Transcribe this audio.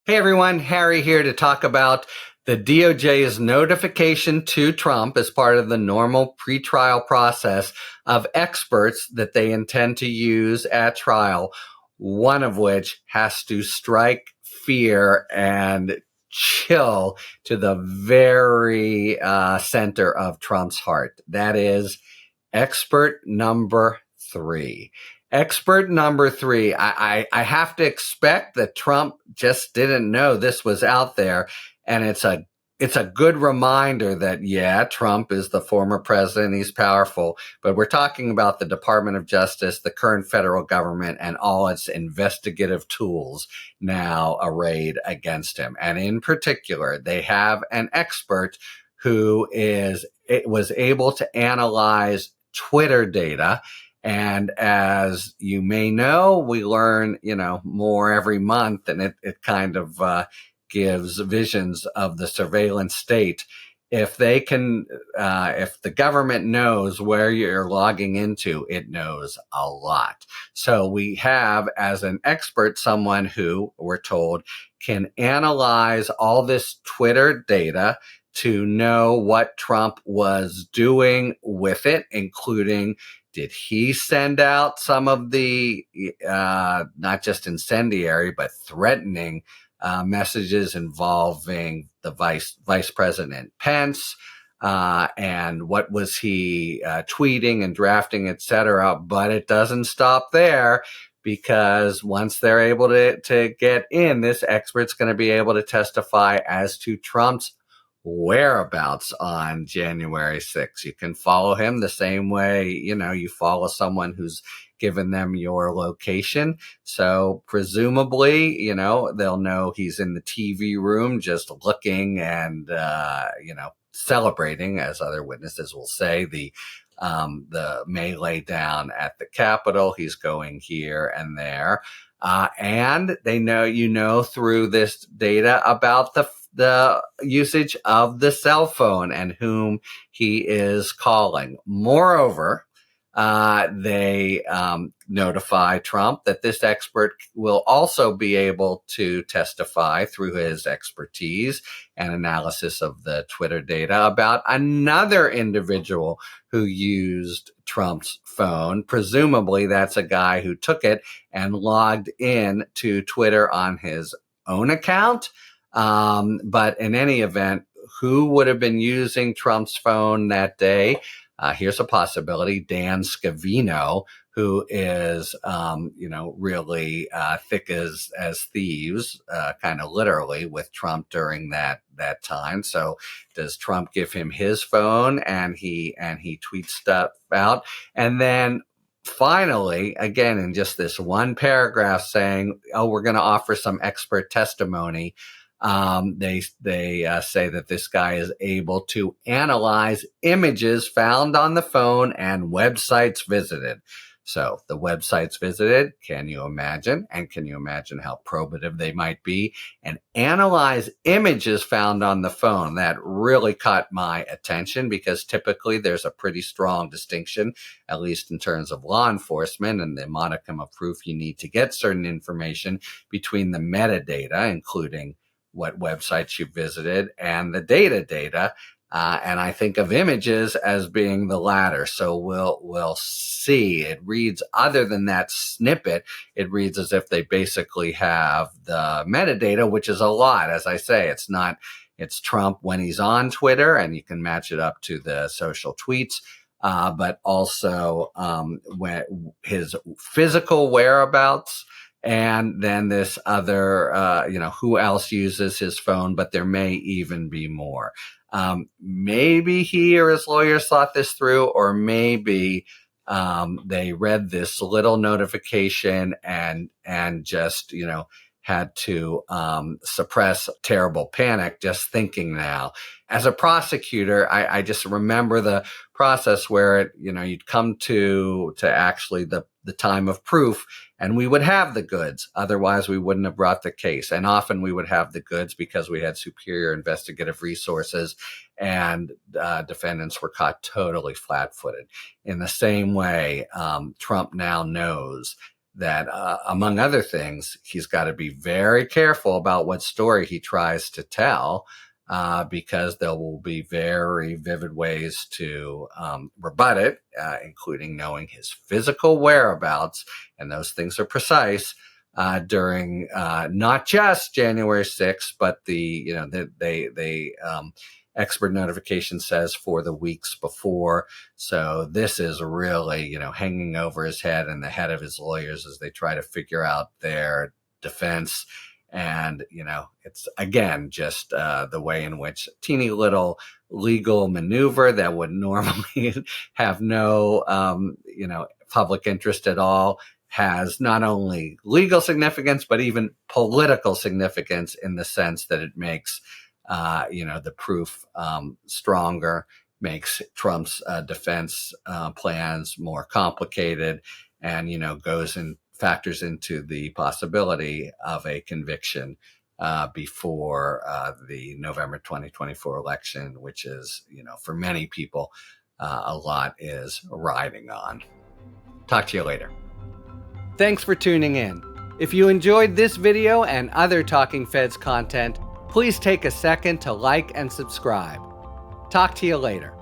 Hey everyone, Harry here to talk about the DOJ's notification to Trump as part of the normal pretrial process of experts that they intend to use at trial, one of which has to strike fear and chill to the very center of Trump's heart. That is expert number three. Expert number three. I have to expect that Trump just didn't know this was out there, and it's a good reminder that yeah, Trump is the former president, he's powerful, but we're talking about the Department of Justice, the current federal government, and all its investigative tools now arrayed against him. And in particular, they have an expert who was able to analyze Twitter data. And as you may know, we learn, more every month, and it kind of gives visions of the surveillance state. If the government knows where you're logging into, it knows a lot. So we have, as an expert, someone who, we're told, can analyze all this Twitter data to know what Trump was doing with it, including did he send out some of the not just incendiary but threatening messages involving the Vice President Pence, and what was he tweeting and drafting, etc. But it doesn't stop there, because once they're able to get in, this expert's going to be able to testify as to Trump's whereabouts on January 6th. You can follow him the same way, you follow someone who's given them your location. So presumably, they'll know he's in the TV room just looking and, celebrating, as other witnesses will say, the melee down at the Capitol. He's going here and there. And they know, through this data about the usage of the cell phone and whom he is calling. Moreover, they notify Trump that this expert will also be able to testify through his expertise and analysis of the Twitter data about another individual who used Trump's phone. Presumably, that's a guy who took it and logged in to Twitter on his own account. But in any event, who would have been using Trump's phone that day? Here's a possibility: Dan Scavino, who is, really thick as thieves, kind of literally, with Trump during that time. So, does Trump give him his phone and he tweets stuff out? And then finally, again, in just this one paragraph, saying, "Oh, we're going to offer some expert testimony." They say that this guy is able to analyze images found on the phone and websites visited. So the websites visited, can you imagine? And can you imagine how probative they might be? And analyze images found on the phone. That really caught my attention, because typically there's a pretty strong distinction, at least in terms of law enforcement and the modicum of proof you need to get certain information, between the metadata, including what websites you visited, and the data. And I think of images as being the latter. So we'll see. It reads, other than that snippet, it reads as if they basically have the metadata, which is a lot. As I say, it's Trump when he's on Twitter, and you can match it up to the social tweets. But also when his physical whereabouts. And then this other, who else uses his phone, but there may even be more. Maybe he or his lawyers thought this through, or maybe they read this little notification and just, had to suppress terrible panic just thinking now. As a prosecutor, I just remember the process where you'd come to actually the time of proof, and we would have the goods. Otherwise, we wouldn't have brought the case. And often we would have the goods because we had superior investigative resources, and defendants were caught totally flat-footed. In the same way, Trump now knows that among other things, he's got to be very careful about what story he tries to tell, because there will be very vivid ways to rebut it, including knowing his physical whereabouts, and those things are precise, during not just January 6th, but they expert notification says for the weeks before. So this is really, hanging over his head and the head of his lawyers as they try to figure out their defense. And, it's again, just the way in which teeny little legal maneuver that would normally have no, public interest at all has not only legal significance, but even political significance, in the sense that it makes the proof stronger, makes Trump's defense plans more complicated, and factors into the possibility of a conviction before the November 2024 election, which is, for many people, a lot is riding on. Talk to you later. Thanks for tuning in. If you enjoyed this video and other Talking Feds content, please take a second to like and subscribe. Talk to you later.